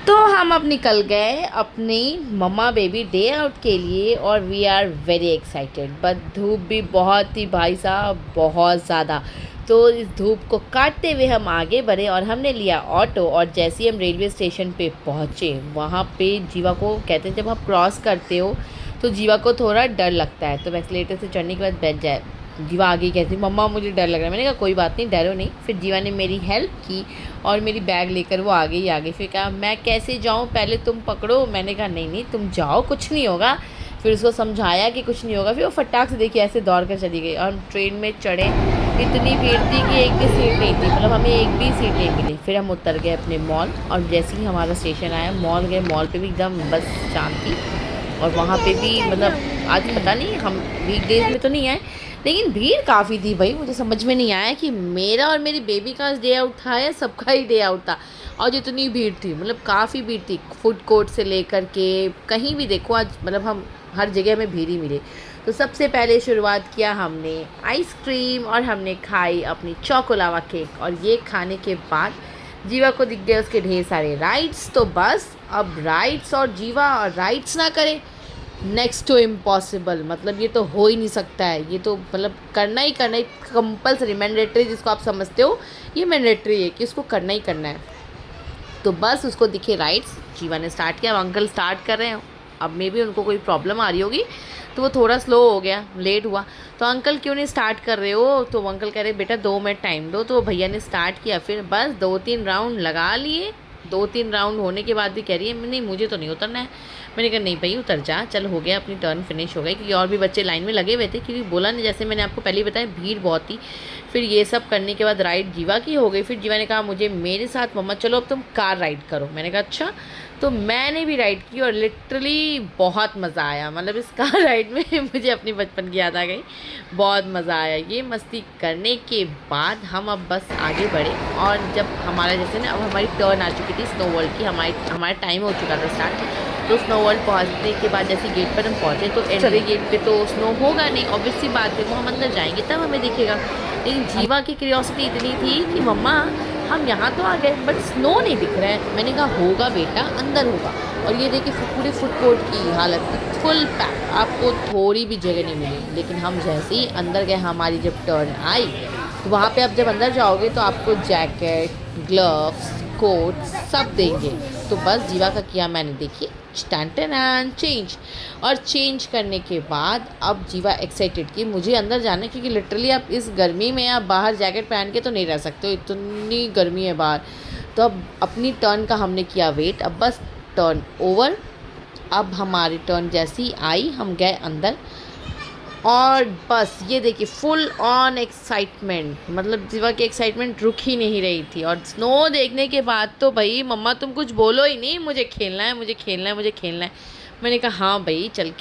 तो हम अब निकल गए अपनी मम्मा बेबी डे आउट के लिए और we are very excited. But धूप भी बहुत थी भाई साहब, बहुत ज़्यादा। तो इस धूप को काटते हुए हम आगे बढ़े और हमने लिया ऑटो। और जैसे ही हम रेलवे स्टेशन पे पहुँचे, वहाँ पे जीवा को कहते हैं जब आप क्रॉस करते हो तो जीवा को थोड़ा डर लगता है, तो एक्सीलेटर से चढ़ने के बाद बैठ जाए। जीवा आगे कहती मम्मा मुझे डर लग रहा है। मैंने कहा कोई बात नहीं, डरो नहीं। फिर जीवा ने मेरी हेल्प की और मेरी बैग लेकर वो आगे ही आगे। फिर कहा मैं कैसे जाऊँ, पहले तुम पकड़ो। मैंने कहा नहीं नहीं तुम जाओ, कुछ नहीं होगा। फिर उसको समझाया कि कुछ नहीं होगा। फिर वो फटाक से देखिए ऐसे दौड़ कर चली गई। और हम ट्रेन में चढ़े, इतनी भीड़ थी कि एक भी सीट नहीं थी, मतलब हमें एक भी सीट नहीं मिली। फिर हम उतर गए अपने मॉल और जैसे ही हमारा स्टेशन आया मॉल गए। मॉल पे भी एकदम बस शांति। और वहाँ पे भी मतलब आज पता नहीं, हम वीकडेज में तो नहीं आए लेकिन भीड़ काफ़ी थी भाई। मुझे समझ में नहीं आया कि मेरा और मेरी बेबी का डे आउट था या सबका ही डे आउट था। और जितनी भीड़ थी, मतलब काफ़ी भीड़ थी, फूड कोर्ट से लेकर के कहीं भी देखो आज, मतलब हम हर जगह में भीड़ ही मिले। तो सबसे पहले शुरुआत किया हमने आइसक्रीम और हमने खाई अपनी चॉकोलावा केक। और ये खाने के बाद जीवा को दिख गए उसके ढेर सारे राइड्स। तो बस अब राइड्स और जीवा और राइड्स ना करे, नेक्स्ट टू इम्पॉसिबल। मतलब ये तो हो ही नहीं सकता है, ये तो मतलब करना ही कंपल्सरी, मैंडेटरी जिसको आप समझते हो, ये मैंडेटरी है कि उसको करना ही करना है। तो बस उसको दिखे राइड्स, जीवा ने स्टार्ट किया। अब अंकल स्टार्ट कर रहे हैं, अब मे भी उनको कोई प्रॉब्लम आ रही होगी तो वो थोड़ा स्लो हो गया, लेट हुआ। तो अंकल क्यों नहीं स्टार्ट कर रहे हो, तो अंकल कह रहे बेटा 2 मिनट टाइम दो। तो भैया ने स्टार्ट किया। फिर बस 2-3 राउंड लगा लिए। 2-3 राउंड होने के बाद भी कह रही है नहीं मुझे तो नहीं उतरना है। मैंने कहा नहीं भाई उतर जा, चल हो गया, अपनी टर्न फिनिश हो गई। क्योंकि और भी बच्चे लाइन में लगे हुए थे, क्योंकि बोला नहीं, जैसे मैंने आपको पहले ही बताया भीड़ बहुत थी। फिर ये सब करने के बाद राइड जीवा की हो गई। फिर जीवा ने कहा मुझे मेरे साथ मम्मा चलो अब तुम कार राइड करो। मैंने कहा अच्छा। तो मैंने भी राइड की और लिटरली बहुत मज़ा आया। मतलब इस कार राइड में मुझे अपनी बचपन की याद आ गई, बहुत मज़ा आया। ये मस्ती करने के बाद हम अब बस आगे बढ़े। और जब हमारा जैसे ना अब हमारी टर्न आ चुकी थी स्नो वर्ल्ड की, हमारा टाइम हो चुका था स्टार्ट। तो स्नो वर्ल्ड पहुँचने के बाद जैसे गेट पर हम पहुँचे तो एंट्री गेट पे तो स्नो होगा नहीं, ऑब्वियस सी बात है, वो हम अंदर जाएंगे तब हमें दिखेगा। लेकिन जीवा की क्यूरियोसिटी इतनी थी कि मम्मा हम यहाँ तो आ गए बट स्नो नहीं दिख रहा है। मैंने कहा होगा बेटा, अंदर होगा। और ये देखिए पूरे फूड कोर्ट की हालत थी फुल पैक, आपको थोड़ी भी जगह नहीं मिली। लेकिन हम जैसे ही अंदर गए, हमारी जब टर्न आई तो वहाँ पे आप जब अंदर जाओगे तो आपको जैकेट, ग्लव्स, कोट सब देंगे। तो बस जीवा का किया मैंने, देखिए स्टैंड चेंज। और चेंज करने के बाद अब जीवा एक्साइटेड कि मुझे अंदर जाना है, क्योंकि लिटरली आप इस गर्मी में आप बाहर जैकेट पहन के तो नहीं रह सकते हो, इतनी गर्मी है बाहर। तो अब अपनी टर्न का हमने किया वेट, अब बस टर्न ओवर। अब हमारी टर्न जैसी आई हम गए अंदर और बस ये देखिए फुल ऑन एक्साइटमेंट, मतलब जीवा की एक्साइटमेंट रुक ही नहीं रही थी। और स्नो देखने के बाद तो भाई मम्मा तुम कुछ बोलो ही नहीं, मुझे खेलना है, मुझे खेलना है, मुझे खेलना है। मैंने कहा हाँ भाई चल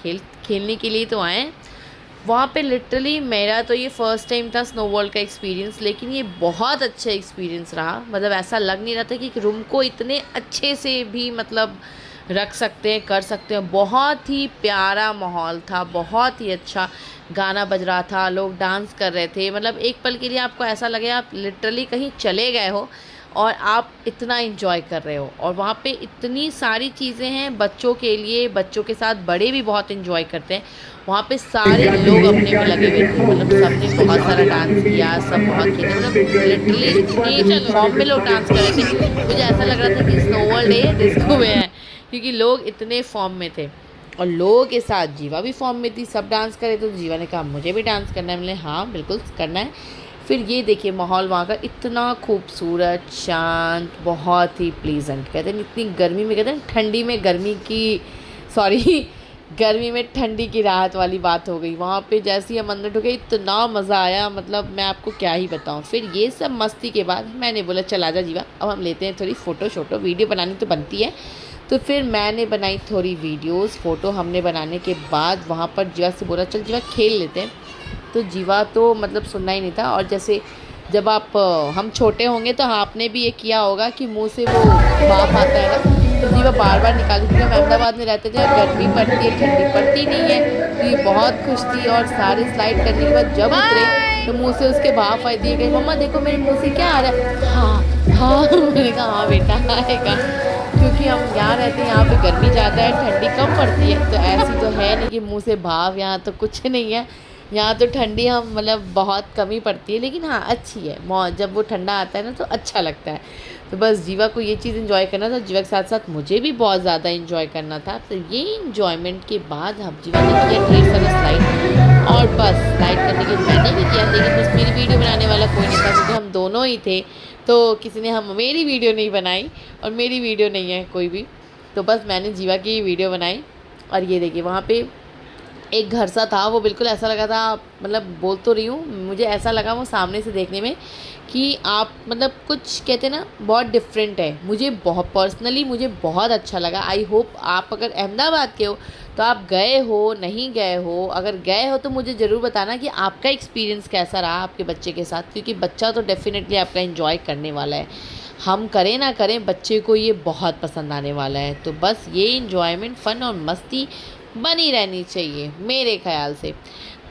खेलने के लिए तो आए। वहाँ पे लिटरली मेरा तो ये फ़र्स्ट टाइम था स्नो वर्ल्ड का एक्सपीरियंस, लेकिन ये बहुत अच्छा एक्सपीरियंस रहा। मतलब ऐसा लग नहीं रहा था कि रूम को इतने अच्छे से भी मतलब रख सकते हैं, कर सकते हैं। बहुत ही प्यारा माहौल था, बहुत ही अच्छा गाना बज रहा था, लोग डांस कर रहे थे। मतलब एक पल के लिए आपको ऐसा लगे आप लिटरली कहीं चले गए हो और आप इतना एंजॉय कर रहे हो। और वहाँ पे इतनी सारी चीज़ें हैं बच्चों के लिए, बच्चों के साथ बड़े भी बहुत एंजॉय करते हैं। वहाँ पे सारे लोग अपने में लगे हुए थे, मतलब सबने बहुत सारा डांस किया, सब बहुत खेले, मतलब लिटरली इतनी फॉर्म में लोग डांस कर रहे थे, मुझे ऐसा लग रहा था कि स्नो वर्ल्ड है डिस्को में है, क्योंकि लोग इतने फॉर्म में थे। और लोगों के साथ जीवा भी फॉर्म में थी, सब डांस करे। तो जीवा ने कहा मुझे भी डांस करना है। मैंने हाँ बिल्कुल करना है। फिर ये देखिए माहौल वहाँ का इतना खूबसूरत, शांत, बहुत ही प्लीजेंट। कहते हैं इतनी गर्मी में, कहते हैं ठंडी में गर्मी की, सॉरी गर्मी में ठंडी की राहत वाली बात हो गई। वहाँ पे जैसे ही हम अंदर ढुके इतना मज़ा आया, मतलब मैं आपको क्या ही बताऊँ। फिर ये सब मस्ती के बाद मैंने बोला चल आजा जीवा, अब हम लेते हैं थोड़ी फ़ोटो, वीडियो बनानी तो बनती है। तो फिर मैंने बनाई थोड़ी वीडियोस, फ़ोटो हमने बनाने के बाद वहाँ पर जीवा से बोला चल जीवा खेल लेते हैं। तो जीवा तो मतलब सुनना ही नहीं था। और जैसे जब आप हम छोटे होंगे तो आपने भी ये किया होगा कि मुंह से वो भाप आता है ना, तो जीवा बार बार निकालती थी। हम अहमदाबाद में रहते थे, गर्मी पड़ती है, ठंडी पड़ती नहीं है, तो ये बहुत खुश थी। और सारे स्लाइड करने के बाद जब उतरे तो मुँह से उसके भाप आ दिए गए, मम्मा देखो मेरे मुँह से क्या आ रहा है। हाँ हाँ मैंने कहा हाँ बेटा आएगा, क्योंकि हम यहाँ रहते हैं, यहाँ पे गर्मी ज़्यादा है, ठंडी कम पड़ती है। तो ऐसी तो है नहीं कि मुँह से भाव, यहाँ तो कुछ नहीं है। यहाँ तो ठंडी हम मतलब बहुत कम ही पड़ती है, लेकिन हाँ अच्छी है। जब वो ठंडा आता है ना तो अच्छा लगता है। तो बस जीवा को ये चीज़ इन्जॉय करना था, जीवा के साथ साथ मुझे भी बहुत ज़्यादा इन्जॉय करना था। तो ये इन्जॉयमेंट के बाद हम जीवा ने किया ढेर सारा स्लाइड, और बस स्लाइड करने के मैंने भी किया, लेकिन बस मेरी वीडियो बनाने वाला कोई नहीं था, क्योंकि हम दोनों ही थे। तो किसी ने मेरी वीडियो नहीं बनाई, और मेरी वीडियो नहीं है कोई भी, तो बस मैंने जीवा की वीडियो बनाई। और ये देखिए वहाँ पे एक घर सा था, वो बिल्कुल ऐसा लगा था, मतलब बोल तो रही हूँ, मुझे ऐसा लगा वो सामने से देखने में कि आप मतलब कुछ कहते ना बहुत डिफरेंट है। मुझे बहुत पर्सनली मुझे बहुत अच्छा लगा। आई होप आप अगर अहमदाबाद के हो तो आप गए हो, नहीं गए हो, अगर गए हो तो मुझे ज़रूर बताना कि आपका एक्सपीरियंस कैसा रहा आपके बच्चे के साथ, क्योंकि बच्चा तो डेफिनेटली आपका एंजॉय करने वाला है। हम करें ना करें, बच्चे को ये बहुत पसंद आने वाला है। तो बस ये इन्जॉयमेंट, फ़न और मस्ती बनी रहनी चाहिए मेरे ख़्याल से।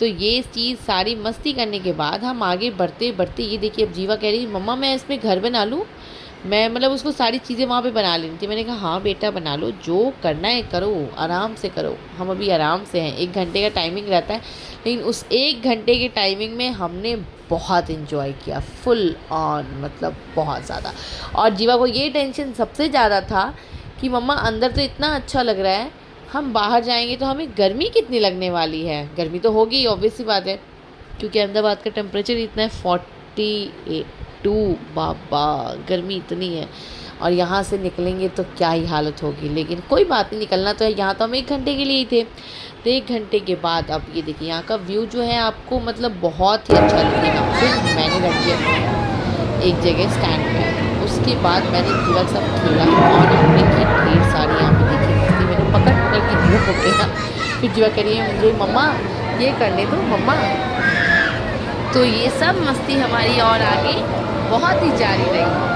तो ये चीज़ सारी मस्ती करने के बाद हम आगे बढ़ते बढ़ते, ये देखिए अब जीवा कह रही मम्मा मैं इसमें घर बना लूँ। मैं मतलब उसको सारी चीज़ें वहाँ पे बना लेनी थी। मैंने कहा हाँ बेटा बना लो, जो करना है करो, आराम से करो। हम अभी आराम से हैं, 1 घंटे का टाइमिंग रहता है, लेकिन उस 1 घंटे के टाइमिंग में हमने बहुत इन्जॉय किया, फुल ऑन, मतलब बहुत ज़्यादा। और जीवा को ये टेंशन सबसे ज़्यादा था कि मम्मा अंदर तो इतना अच्छा लग रहा है, हम बाहर जाएंगे तो हमें गर्मी कितनी लगने वाली है। गर्मी तो होगी, ऑब्वियस सी बात है, क्योंकि अहमदाबाद का टेम्परेचर इतना है 42। बाबा गर्मी इतनी है, और यहाँ से निकलेंगे तो क्या ही हालत होगी। लेकिन कोई बात नहीं, निकलना तो है। यहाँ तो हम 1 घंटे के लिए ही थे। तो 1 घंटे के बाद अब ये देखिए यहाँ का व्यू जो है आपको मतलब बहुत ही अच्छा लगेगा। फिर मैंने रख दिया एक जगह स्टैंड पे। उसके बाद मैंने जीवा के साथ खेला, और हमने की ढेर सारी यहाँ पे देखी मस्ती। मैंने पकड़ पकड़ के जीवा को खेला। फिर जीवा कह रही है मुझे मम्मा ये करने दो मम्मा। तो ये सब मस्ती हमारी और आगे बहुत ही जारी रही।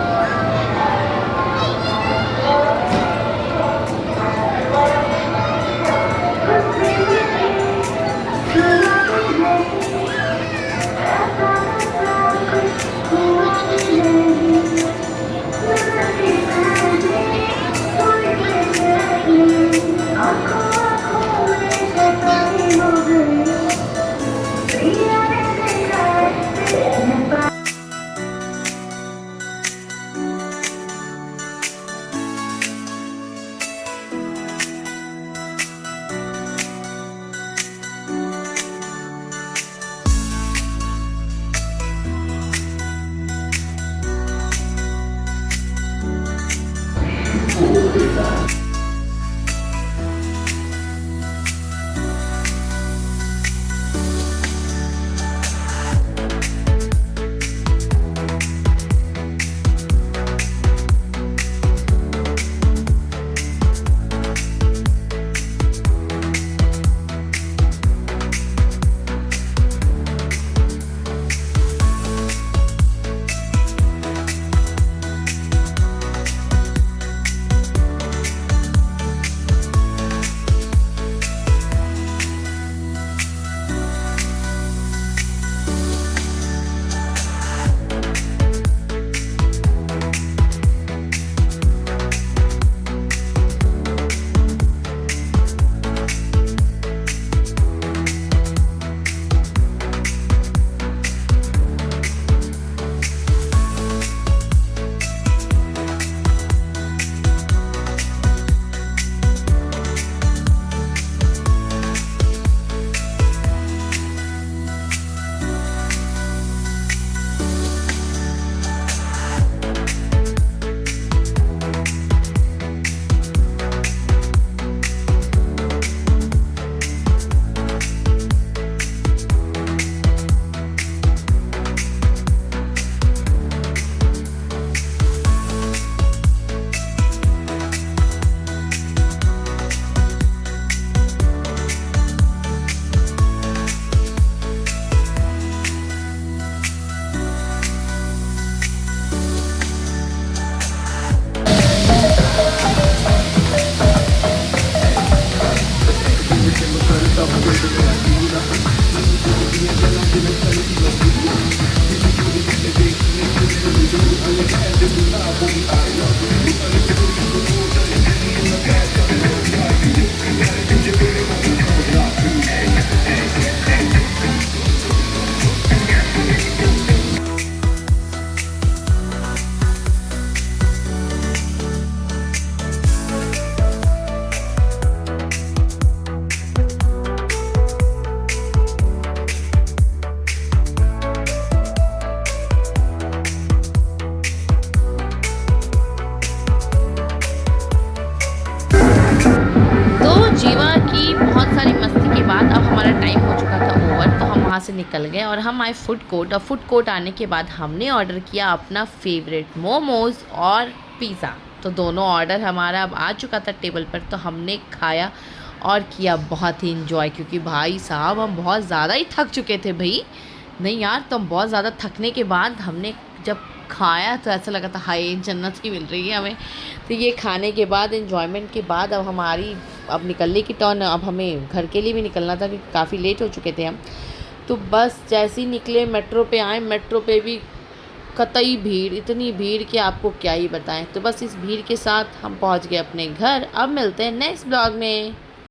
रीवा की बहुत सारी मस्ती के बाद अब हमारा टाइम हो चुका था ओवर, तो हम वहाँ से निकल गए और हम आए फूड कोर्ट। और फूड कोर्ट आने के बाद हमने ऑर्डर किया अपना फेवरेट मोमोज़ और पिज़्ज़ा। तो दोनों ऑर्डर हमारा अब आ चुका था टेबल पर, तो हमने खाया और किया बहुत ही इन्जॉय, क्योंकि भाई साहब हम बहुत ज़्यादा ही थक चुके थे भाई। नहीं यार, तो हम बहुत ज़्यादा थकने के बाद हमने जब खाया तो ऐसा लगा था हाय जन्नत ही मिल रही है हमें। तो ये खाने के बाद, एन्जॉयमेंट के बाद अब हमारी अब निकलने की टर्न। अब हमें घर के लिए भी निकलना था क्योंकि काफ़ी लेट हो चुके थे हम। तो बस जैसे ही निकले मेट्रो पे आए, मेट्रो पे भी कतई भीड़, इतनी भीड़ कि आपको क्या ही बताएं। तो बस इस भीड़ के साथ हम पहुंच गए अपने घर। अब मिलते हैं नेक्स्ट ब्लॉग में।